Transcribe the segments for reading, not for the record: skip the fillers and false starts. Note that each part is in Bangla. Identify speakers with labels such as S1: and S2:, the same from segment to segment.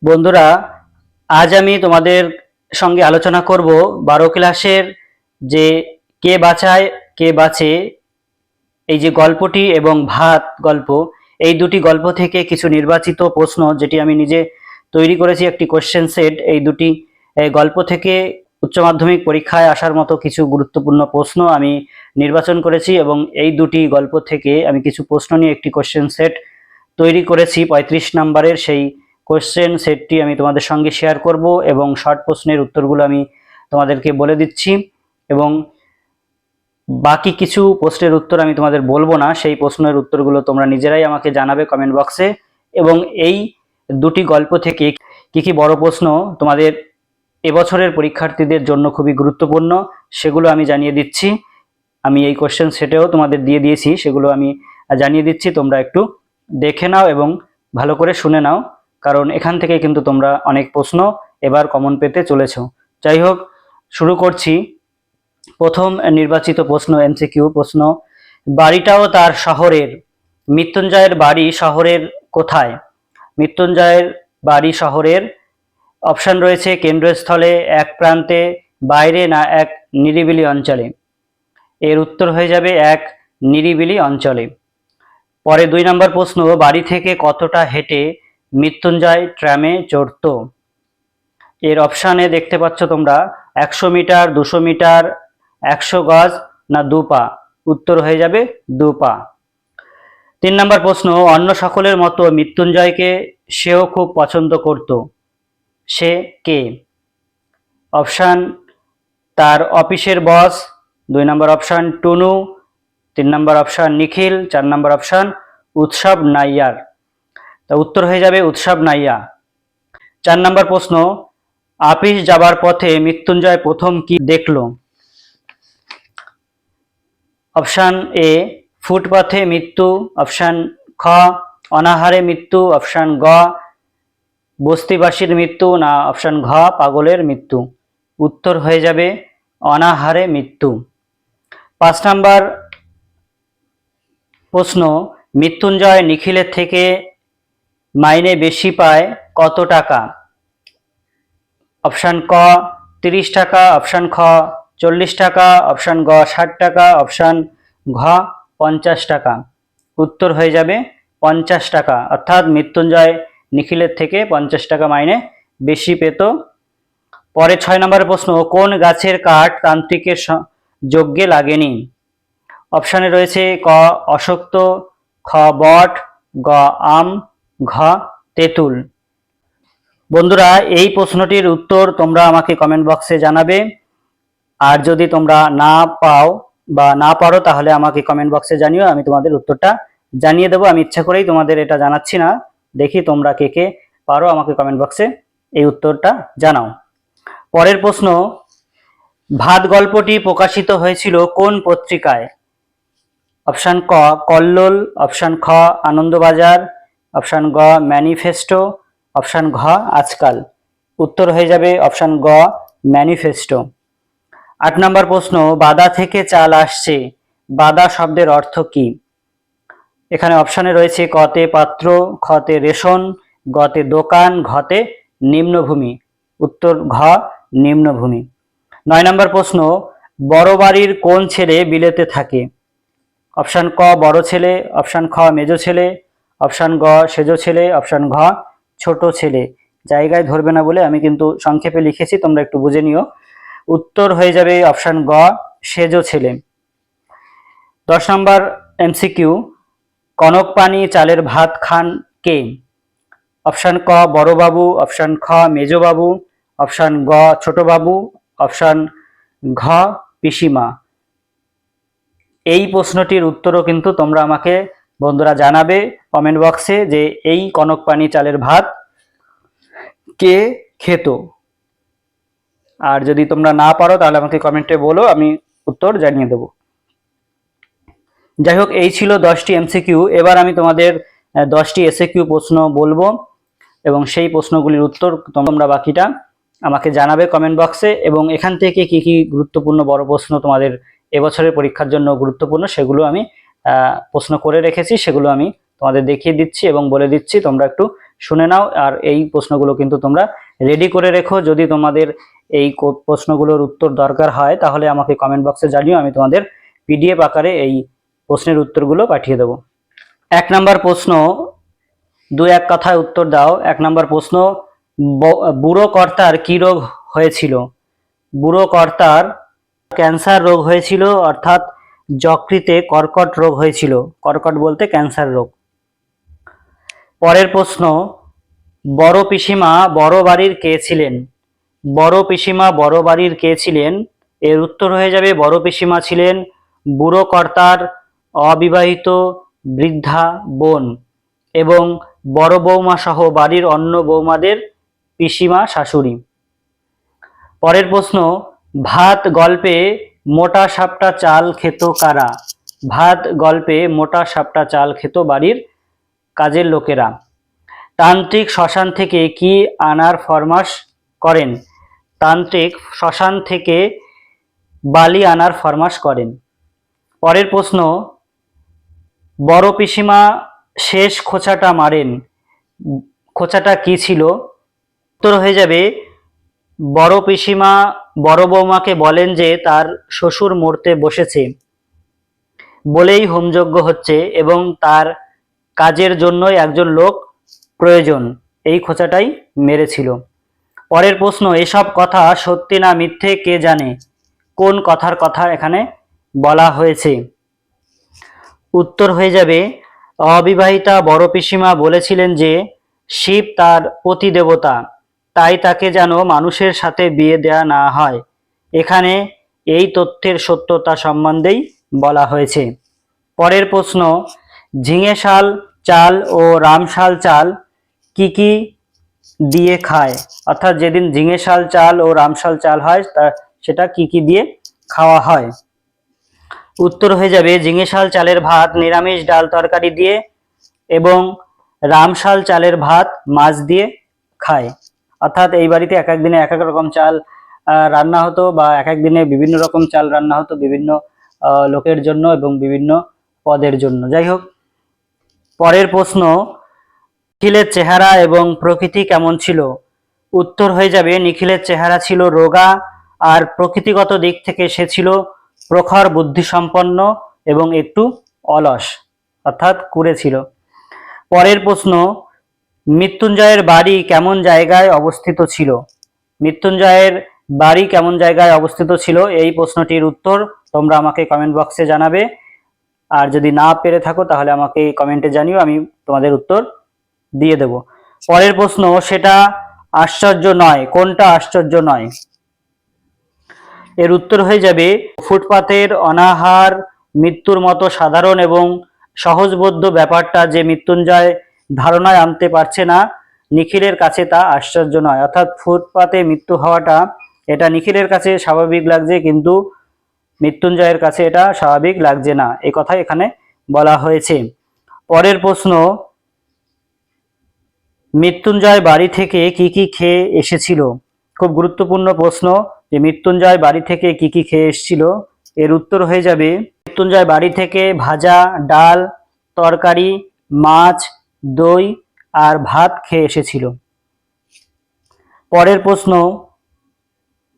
S1: বন্ধুরা, আজ আমি তোমাদের সঙ্গে আলোচনা করব 12 ক্লাসের যে কে বাঁচায় কে বাঁচে এই যে গল্পটি এবং ভাত গল্প, এই দুটি গল্প থেকে কিছু নির্বাচিত প্রশ্ন যেটি আমি নিজে তৈরি করেছি, একটি কোশ্চেন সেট। এই দুটি গল্প থেকে উচ্চ মাধ্যমিক পরীক্ষায় আসার মতো কিছু গুরুত্বপূর্ণ প্রশ্ন আমি নির্বাচন করেছি এবং এই দুটি গল্প থেকে আমি কিছু প্রশ্ন নিয়ে একটি কোশ্চেন সেট তৈরি করেছি 35 নাম্বারের। সেই কোশ্চেন সেটটি আমি তোমাদের সঙ্গে শেয়ার করব এবং শর্ট প্রশ্নের উত্তরগুলো আমি তোমাদেরকে বলে দিচ্ছি এবং বাকি কিছু প্রশ্নের উত্তর আমি তোমাদের বলবো না, সেই প্রশ্নের উত্তরগুলো তোমরা নিজেরাই আমাকে জানাবে কমেন্ট বক্সে। এবং এই দুটি গল্প থেকে কি কি বড় প্রশ্ন তোমাদের এবছরের পরীক্ষার্থীদের জন্য খুবই গুরুত্বপূর্ণ সেগুলো আমি জানিয়ে দিচ্ছি। আমি এই কোশ্চেন সেটেও তোমাদের দিয়ে দিয়েছি, সেগুলো আমি জানিয়ে দিচ্ছি। তোমরা একটু দেখে নাও এবং ভালো করে শুনে নাও, কারণ এখান থেকে কিন্তু তোমরা অনেক প্রশ্ন এবার কমন পেতে চলেছো। যাই হোক, শুরু করছি। প্রথম নির্বাচিত প্রশ্ন, এমসিকিউ প্রশ্ন। বাড়িটাও তার শহরের, মৃত্যুঞ্জয়ের বাড়ি শহরের কোথায়? মৃত্যুঞ্জয়ের বাড়ি শহরের অপশন রয়েছে কেন্দ্রস্থলে, এক প্রান্তে, বাইরে, না এক নিরিবিলি অঞ্চলে। এর উত্তর হয়ে যাবে এক নিরিবিলি অঞ্চলে। পরে 2 নম্বর প্রশ্ন, বাড়ি থেকে কতটা হেঁটে মৃত্যুঞ্জয় ট্রামে চড়ত? এর অপশানে দেখতে পাচ্ছ তোমরা 100 মিটার, 200 মিটার, 100 গজ, না 2 পা। উত্তর হয়ে যাবে 2 পা। 3 নম্বর প্রশ্ন, অন্য সকলের মতো মৃত্যুঞ্জয়কে সেও খুব পছন্দ করত, সে কে? অপশান তার অফিসের বস, 2 নম্বর অপশান টুনু, 3 নম্বর অপশান নিখিল, 4 নম্বর অপশান উৎসব নাইয়ার। তা উত্তর হয়ে যাবে উৎসব নাইয়া। 4 নম্বর প্রশ্ন, আপিস যাবার পথে মৃত্যুঞ্জয় প্রথম কি দেখল? অপশান এ ফুটপাথে মৃত্যু, অপশান খ অনাহারে মৃত্যু, অপশান গ বস্তিবাসীর মৃত্যু, না অপশান ঘ পাগলের মৃত্যু। উত্তর হয়ে যাবে অনাহারে মৃত্যু। 5 নম্বর প্রশ্ন, মৃত্যুঞ্জয় নিখিলের থেকে মাইনে বেশি পায় কত টাকা? অপশান ক 30 টাকা, অপশান খ 40 টাকা, অপশান গ 60 টাকা, অপশান ঘ 50 টাকা। উত্তর হয়ে যাবে 50 টাকা, অর্থাৎ মৃত্যুঞ্জয় নিখিলের থেকে 50 টাকা মাইনে বেশি পেত। পরে 6 নম্বরের প্রশ্ন, কোন গাছের কাঠ তান্ত্রিকের যজ্ঞে লাগেনি? অপশানে রয়েছে ক অশক্ত, খ বট, গ আম, ঘ তেঁতুল। বন্ধুরা, এই প্রশ্নটির উত্তর তোমরা আমাকে কমেন্ট বক্সে জানাবে। আর যদি তোমরা না পাও বা না পারো তাহলে আমাকে কমেন্ট বক্সে জানিও, আমি তোমাদের উত্তরটা জানিয়ে দেবো। আমি ইচ্ছা করেই তোমাদের এটা জানাচ্ছি না। দেখি তোমরা কে কে পারো, আমাকে কমেন্ট বক্সে এই উত্তরটা জানাও। পরের প্রশ্ন, ভাত গল্পটি প্রকাশিত হয়েছিল কোন পত্রিকায়? অপশান ক কল্লোল, অপশান খ আনন্দবাজার, অপশান গ ম্যানিফেস্টো, অপশান ঘ আজকাল। উত্তর হয়ে যাবে অপশান গ ম্যানিফেস্টো। 8 নম্বর প্রশ্ন, বাদা থেকে চাল আসছে, বাদা শব্দের অর্থ কি? এখানে অপশানে রয়েছে কতে পাত্র, খতে রেশন, গতে দোকান, ঘতে নিম্নভূমি। উত্তর ঘ নিম্নভূমি। 9 নম্বর প্রশ্ন, বড় বাড়ির কোন ছেলে বিলেতে থাকে? অপশান ক বড় ছেলে, অপশান খ মেজো ছেলে, অপশান গ সেজো ছেলে, অপশান ঘ ছোট ছেলে। জায়গায় ধরবে না বলে আমি কিন্তু সংক্ষেপে লিখেছি, তোমরা একটু বুঝে নিও। উত্তর হয়ে যাবে অপশান গ সেজো ছেলে। 10 নম্বর এমসিকিউ, কনক পানি চালের ভাত খান কে? অপশান ক বড় বাবু, অপশান খ মেজো বাবু, অপশান গ ছোট বাবু, অপশান ঘ পিসিমা। এই প্রশ্নটির উত্তরও কিন্তু তোমরা আমাকে বন্ধুরা জানাবে কমেন্ট বক্সে যে এই কনক পানি চালের ভাত কে খেত। আর যদি তোমরা না পারো তাহলে আমাকে কমেন্টে বলো, আমি উত্তর জানিয়ে দেব। যাই হোক, এই ছিল 10টি এমসিকিউ। এবার আমি তোমাদের 10টি এসএকিউ প্রশ্ন বলবো এবং সেই প্রশ্নগুলির উত্তর তোমরা বাকিটা আমাকে জানাবে কমেন্ট বক্সে। এবং এখান থেকে কি কি গুরুত্বপূর্ণ বড় প্রশ্ন তোমাদের এবছরের পরীক্ষার জন্য গুরুত্বপূর্ণ সেগুলো আমি প্রশ্ন করে রেখেছি, সেগুলো আমি তোমাদের দেখিয়ে দিচ্ছি এবং বলে দিচ্ছি। তোমরা একটু শুনে নাও। আর এই প্রশ্নগুলো কিন্তু তোমরা রেডি করে রেখো। যদি তোমাদের এই প্রশ্নগুলোর উত্তর দরকার হয় তাহলে আমাকে কমেন্ট বক্সে জানিও, আমি তোমাদের পিডিএফ আকারে এই প্রশ্নের উত্তরগুলো পাঠিয়ে দেবো। 1 নম্বর প্রশ্ন, 2-1 কথায় উত্তর দাও। 1 নম্বর প্রশ্ন, বুড়ো কর্তার কি রোগ হয়েছিল? বুড়ো কর্তার ক্যান্সার রোগ হয়েছিল, অর্থাৎ যকৃতে কর্কট রোগ হয়েছিল। কর্কট বলতে ক্যান্সার রোগ। পরের প্রশ্ন, বড় পিসিমা বড় বাড়ির কে ছিলেন? বড় পিসিমা বড় বাড়ির কে ছিলেন? এর উত্তর হয়ে যাবে বড় পিসিমা ছিলেন বুড়ো কর্তার অবিবাহিত বৃদ্ধা বোন এবং বড় বৌমা সহ বাড়ির অন্য বৌমাদের পিসিমা শাশুড়ি। পরের প্রশ্ন, ভাত গল্পে মোটা সাপটা চাল খেত কারা? ভাত গল্পে মোটা সাপটা চাল খেত বাড়ির কাজের লোকেরা। তান্ত্রিক শ্মশান থেকে কি আনার ফরমাশ করেন? তান্ত্রিক শ্মশান থেকে বালি আনার ফরমাশ করেন। পরের প্রশ্ন, বড় পিসিমা শেষ খোঁচাটা মারেন, খোঁচাটা কি ছিল? উত্তর হয়ে যাবে বড় পিসিমা বড় বৌমাকে বলেন যে তার শ্বশুর মরতে বসেছে বলেই হোমযজ্ঞ হচ্ছে এবং তার কাজের জন্যই একজন লোক প্রয়োজন, এই খোঁচাটাই মেরেছিল। পরের প্রশ্ন, এসব কথা সত্যি না মিথ্যে কে জানে? কোন কথার কথা এখানে বলা হয়েছে? উত্তর হয়ে যাবে অবিবাহিতা বড় পিসিমা বলেছিলেন যে শিব তার পতিদেবতা, তাই তাকে যেন মানুষের সাথে বিয়ে দেয়া না হয়। এখানে এই তথ্যের সত্যতা সম্বন্ধেই বলা হয়েছে। পরের প্রশ্ন, ঝিঙে শাল চাল ও রামশাল চাল কি কি দিয়ে খায়? অর্থাৎ যেদিন ঝিঙে শাল চাল ও রামশাল চাল হয় সেটা কি কি দিয়ে খাওয়া হয়? উত্তর হয়ে যাবে ঝিঙে শাল চালের ভাত নিরামিষ ডাল তরকারি দিয়ে এবং রামশাল চালের ভাত মাছ দিয়ে খায়। অর্থাৎ এই বাড়িতে এক এক দিনে এক এক রকম চাল রান্না হতো, বা এক এক দিনে বিভিন্ন রকম চাল রান্না হতো বিভিন্ন লোকের জন্য এবং বিভিন্ন পদের জন্য। যাই হোক, পরের প্রশ্ন, নিখিলের চেহারা এবং প্রকৃতি কেমন ছিল? উত্তর হয়ে যাবে নিখিলের চেহারা ছিল রোগা, আর প্রকৃতিগত দিক থেকে সে ছিল প্রখর বুদ্ধিসম্পন্ন এবং একটু অলস, অর্থাৎ কুঁড়ে ছিল। পরের প্রশ্ন, মৃত্যুঞ্জয়ের বাড়ি কেমন জায়গায় অবস্থিত ছিল? মৃত্যুঞ্জয়ের বাড়ি কেমন জায়গায় অবস্থিত ছিল? এই প্রশ্নটির উত্তর তোমরা আমাকে কমেন্ট বক্সে জানাবে, আর যদি না পেরে থাকো তাহলে আমাকে কমেন্টে জানিও, আমি তোমাদের উত্তর দিয়ে দেব। পরের প্রশ্ন, সেটা আশ্চর্য নয়, কোনটা আশ্চর্য নয়? এর উত্তর হয়ে যাবে ফুটপাতের অনাহার মৃত্যুর মতো সাধারণ এবং সহজবোধ্য ব্যাপারটা যে মৃত্যুঞ্জয় ধারণায় আনতে পারছে না, নিখিলের কাছে তা আশ্চর্য নয়। অর্থাৎ ফুটপাতে মৃত্যু হওয়াটা এটা নিখিলের কাছে স্বাভাবিক লাগছে, কিন্তু মৃত্যুঞ্জয়ের কাছে এটা স্বাভাবিক লাগছে না, এই কথা এখানে বলা হয়েছে। পরের প্রশ্ন, মৃত্যুঞ্জয় বাড়ি থেকে কি কি খেয়ে এসেছিল? খুব গুরুত্বপূর্ণ প্রশ্ন, যে মৃত্যুঞ্জয় বাড়ি থেকে কি কি খেয়ে এসেছিল। এর উত্তর হয়ে যাবে মৃত্যুঞ্জয় বাড়ি থেকে ভাজা, ডাল, তরকারি, মাছ, দই আর ভাত খেয়ে এসেছিল। পরের প্রশ্ন,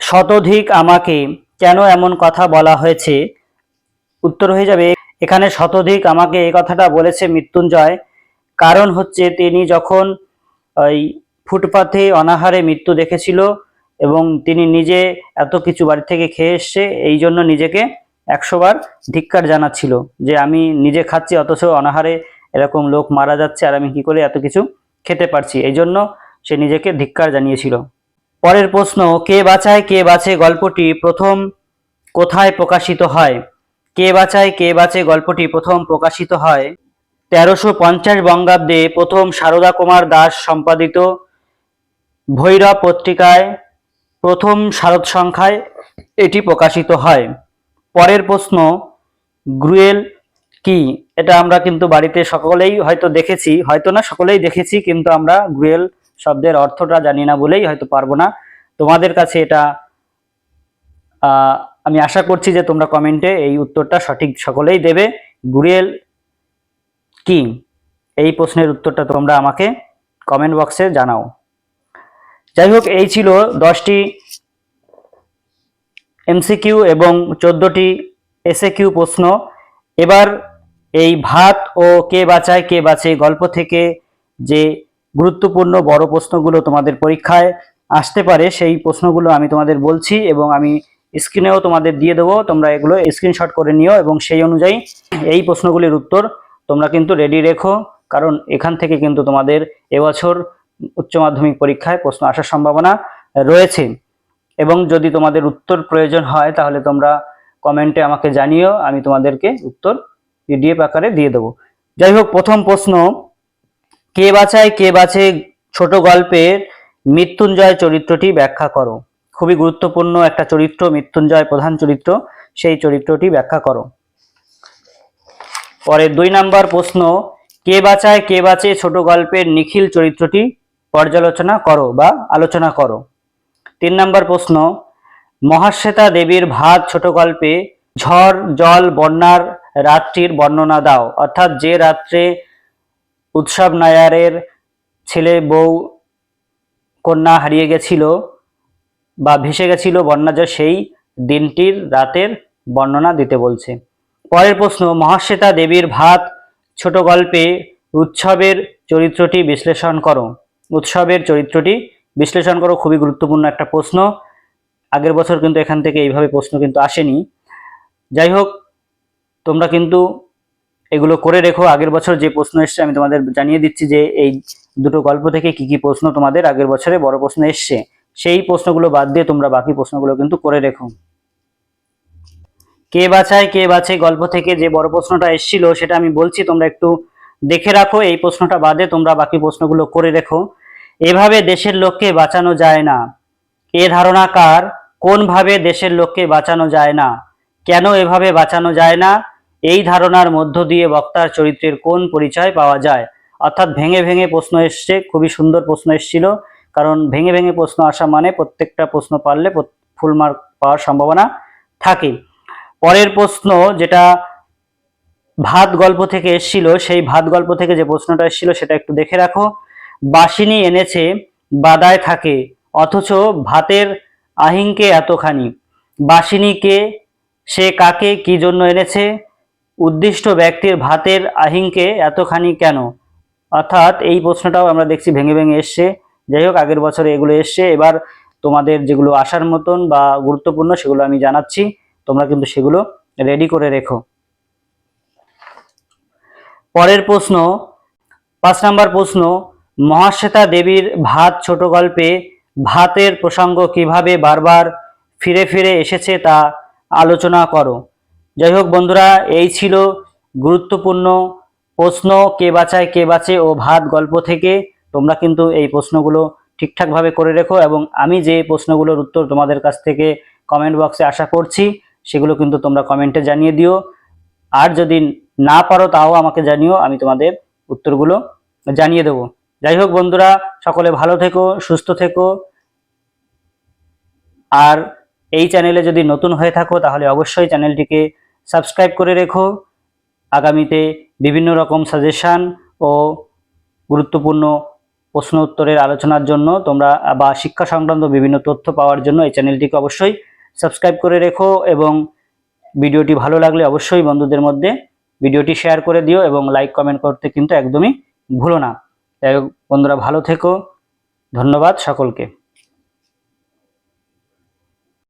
S1: শতধিক আমাকে কেন এমন কথা বলা হয়েছে? উত্তর হয়ে যাবে এখানে শতধিক আমাকে এই কথাটা বলেছে মৃত্যুঞ্জয়, কারণ হচ্ছে তিনি যখন ওই ফুটপাথে অনাহারে মৃত্যু দেখেছিল এবং তিনি নিজে এত কিছু বাড়ি থেকে খেয়ে এসছে, এই জন্য নিজেকে 100 বার ধিক্কার জানাচ্ছিল যে আমি নিজে খাচ্ছি অথচ অনাহারে এরকম লোক মারা যাচ্ছে আর আমি কি করে এত কিছু খেতে পারছি, এই জন্য সে নিজেকে ধিক্কার জানিয়েছিল। পরের প্রশ্ন, কে বাঁচায় কে বাঁচে গল্পটি প্রথম কোথায় প্রকাশিত হয়? কে বাঁচায় কে বাঁচে গল্পটি প্রথম প্রকাশিত হয় 1350 বঙ্গাব্দে প্রথম সারদা কুমার দাস সম্পাদিত ভৈরব পত্রিকায় প্রথম শারদ সংখ্যায় এটি প্রকাশিত হয়। পরের প্রশ্ন, গ্রুয়েল কি? এটা আমরা কিন্তু বাড়িতে সকলেই হয়তো দেখেছি, হয়তো না সকলেই দেখেছি, কিন্তু আমরা গ্রুয়েল শব্দের অর্থটা জানি না বলেই হয়তো পারবো না। তোমাদের কাছে এটা আমি আশা করছি যে তোমরা কমেন্টে এই উত্তরটা সঠিক সকলেই দেবে। গ্রুয়েল কি? এই প্রশ্নের উত্তরটা তোমরা আমাকে কমেন্ট বক্সে জানাও। যাই হোক, এই ছিল 10টি এমসিকিউ এবং 14টি এসএকিউ প্রশ্ন। এবার এই ভাত ও কে বাঁচায় কে বাঁচে গল্প থেকে যে গুরুত্বপূর্ণ বড় প্রশ্নগুলো তোমাদের পরীক্ষায় আসতে পারে সেই প্রশ্নগুলো আমি তোমাদের বলছি এবং আমি স্ক্রিনেও তোমাদের দিয়ে দেবো, তোমরা এগুলো স্ক্রিনশট করে নিও এবং সেই অনুযায়ী এই প্রশ্নগুলির উত্তর তোমরা কিন্তু রেডি রেখো, কারণ এখান থেকে কিন্তু তোমাদের এবছর উচ্চ মাধ্যমিক পরীক্ষায় প্রশ্ন আসার সম্ভাবনা রয়েছে। এবং যদি তোমাদের উত্তর প্রয়োজন হয় তাহলে তোমরা কমেন্টে আমাকে জানিও, আমি তোমাদেরকে উত্তর পিডিএফ আকারে দিয়ে দেবো। যাই হোক, প্রথম প্রশ্ন, কে বাঁচায় কে বাঁচে ছোট গল্পের মৃত্যুঞ্জয় চরিত্রটি ব্যাখ্যা করো। খুবই গুরুত্বপূর্ণ একটা চরিত্র, মৃত্যুঞ্জয় প্রধান চরিত্র, সেই চরিত্রটি ব্যাখ্যা করো। পরে 2 নম্বর প্রশ্ন, কে বাঁচায় কে বাঁচে ছোট গল্পের নিখিল চরিত্রটি পর্যালোচনা করো বা আলোচনা করো। 3 নম্বর প্রশ্ন, মহাশ্বেতা দেবীর ভাত ছোট গল্পে ঝড় জল বন্যার রাতটির বর্ণনা দাও। অর্থাৎ যে রাত্রে উৎসব নায়ারের ছেলে বউ কন্যা হারিয়ে গেছিল বা ভেসে গেছিল বন্যাজল, সেই দিনটির রাতের বর্ণনা দিতে বলছে। পরের প্রশ্ন, মহাশ্বেতা দেবীর ভাত ছোট গল্পে উৎসবের চরিত্রটি বিশ্লেষণ করো। উৎসবের চরিত্রটি বিশ্লেষণ করো, খুবই গুরুত্বপূর্ণ একটা প্রশ্ন। আগের বছর কিন্তু এখান থেকে এইভাবে প্রশ্ন কিন্তু আসেনি। যাই হোক, তোমরা কিন্তু এগুলো করে রেখো। আগের বছর যে প্রশ্ন এসছে আমি তোমাদের জানিয়ে দিচ্ছি যে এই দুটো গল্প থেকে কি কি প্রশ্ন তোমাদের আগের বছরে বড় প্রশ্ন এসছে, সেই প্রশ্নগুলো বাদ দিয়ে তোমরা বাকি প্রশ্নগুলো কিন্তু করে রেখো। কে বাঁচায় কে বাঁচে গল্প থেকে যে বড় প্রশ্নটা এসেছিল সেটা আমি বলছি, তোমরা একটু দেখে রাখো। এই প্রশ্নটা বাদে তোমরা বাকি প্রশ্নগুলো করে রেখো। এভাবে দেশের লোককে বাঁচানো যায় না। এ ধারণা কার? কোনভাবে দেশের লোককে বাঁচানো যায় না? কেন এভাবে বাঁচানো যায় না? এই ধারণার মধ্য দিয়ে বক্তার চরিত্রের কোন পরিচয় পাওয়া যায়? অর্থাৎ ভেঙে ভেঙে প্রশ্ন এসছে, খুবই সুন্দর প্রশ্ন এসেছিল, কারণ ভেঙে ভেঙে প্রশ্ন আসা মানে প্রত্যেকটা প্রশ্ন পারলে ফুল মার্ক পাওয়ার সম্ভাবনা থাকে। পরের প্রশ্ন, যেটা ভাত গল্প থেকে এসেছিল, সেই ভাত গল্প থেকে যে প্রশ্নটা এসেছিল সেটা একটু দেখে রাখো। বাসিনী এনেছে বাদায় থাকে অথচ ভাতের আহিংকে এতখানি। বাসিনীকে, সে কাকে কি জন্য এনেছে? উদ্দিষ্ট ব্যক্তির ভাতের আহিংকে এতখানি কেন? অর্থাৎ এই প্রশ্নটাও আমরা দেখছি ভেঙে ভেঙে এসছে। যাই হোক, আগের বছরে এগুলো এসছে, এবার তোমাদের যেগুলো আসার মতন বা গুরুত্বপূর্ণ সেগুলো আমি জানাচ্ছি, তোমরা কিন্তু সেগুলো রেডি করে রেখো। পরের প্রশ্ন, 5 নম্বর প্রশ্ন, মহাশ্বেতা দেবীর ভাত ছোট গল্পে ভাতের প্রসঙ্গ কিভাবে বারবার ফিরে ফিরে এসেছে তা আলোচনা করো। যাই হোক বন্ধুরা, এই ছিল গুরুত্বপূর্ণ প্রশ্ন কে বাঁচায় কে বাঁচে ও ভাত গল্প থেকে। তোমরা কিন্তু এই প্রশ্নগুলো ঠিকঠাকভাবে করে রেখো এবং আমি যে প্রশ্নগুলোর উত্তর তোমাদের কাছ থেকে কমেন্ট বক্সে আশা করছি সেগুলো কিন্তু তোমরা কমেন্টে জানিয়ে দিও। আর যদি না পারো তাও আমাকে জানিও, আমি তোমাদের উত্তরগুলো জানিয়ে দেবো। যাই হোক বন্ধুরা, সকলে ভালো থেকো, সুস্থ থেকো। আর এই চ্যানেলে যদি নতুন হয়ে থাকো তাহলে অবশ্যই চ্যানেলটিকে সাবস্ক্রাইব করে রেখো। আগামীতে বিভিন্ন রকম সাজেশান ও গুরুত্বপূর্ণ প্রশ্ন উত্তরের আলোচনার জন্য তোমরা বা শিক্ষা সংক্রান্ত বিভিন্ন তথ্য পাওয়ার জন্য এই চ্যানেলটিকে অবশ্যই সাবস্ক্রাইব করে রেখো এবং ভিডিওটি ভালো লাগলে অবশ্যই বন্ধুদের মধ্যে ভিডিওটি শেয়ার করে দিও এবং লাইক কমেন্ট করতে কিন্তু একদমই ভুলো না। যাই হোক বন্ধুরা, ভালো থেকো। ধন্যবাদ সকলকে।